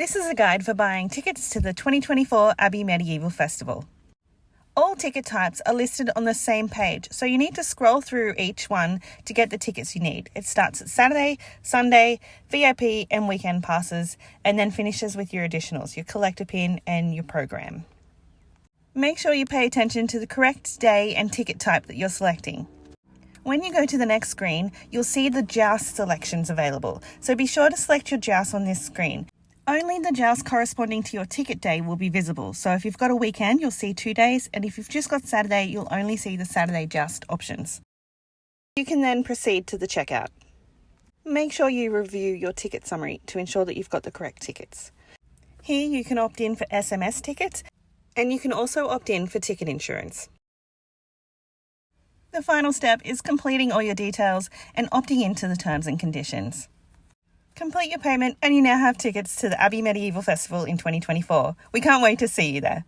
This is a guide for buying tickets to the 2024 Abbey Medieval Festival. All ticket types are listed on the same page, so you need to scroll through each one to get the tickets you need. It starts at Saturday, Sunday, VIP and weekend passes, and then finishes with your additionals, your collector pin and your program. Make sure you pay attention to the correct day and ticket type that you're selecting. When you go to the next screen, you'll see the joust selections available, so be sure to select your joust on this screen. Only the joust corresponding to your ticket day will be visible, so if you've got a weekend, you'll see 2 days, and if you've just got Saturday, you'll only see the Saturday joust options. You can then proceed to the checkout. Make sure you review your ticket summary to ensure that you've got the correct tickets. Here you can opt in for SMS tickets, and you can also opt in for ticket insurance. The final step is completing all your details and opting into the terms and conditions. Complete your payment and you now have tickets to the Abbey Medieval Festival in 2024. We can't wait to see you there.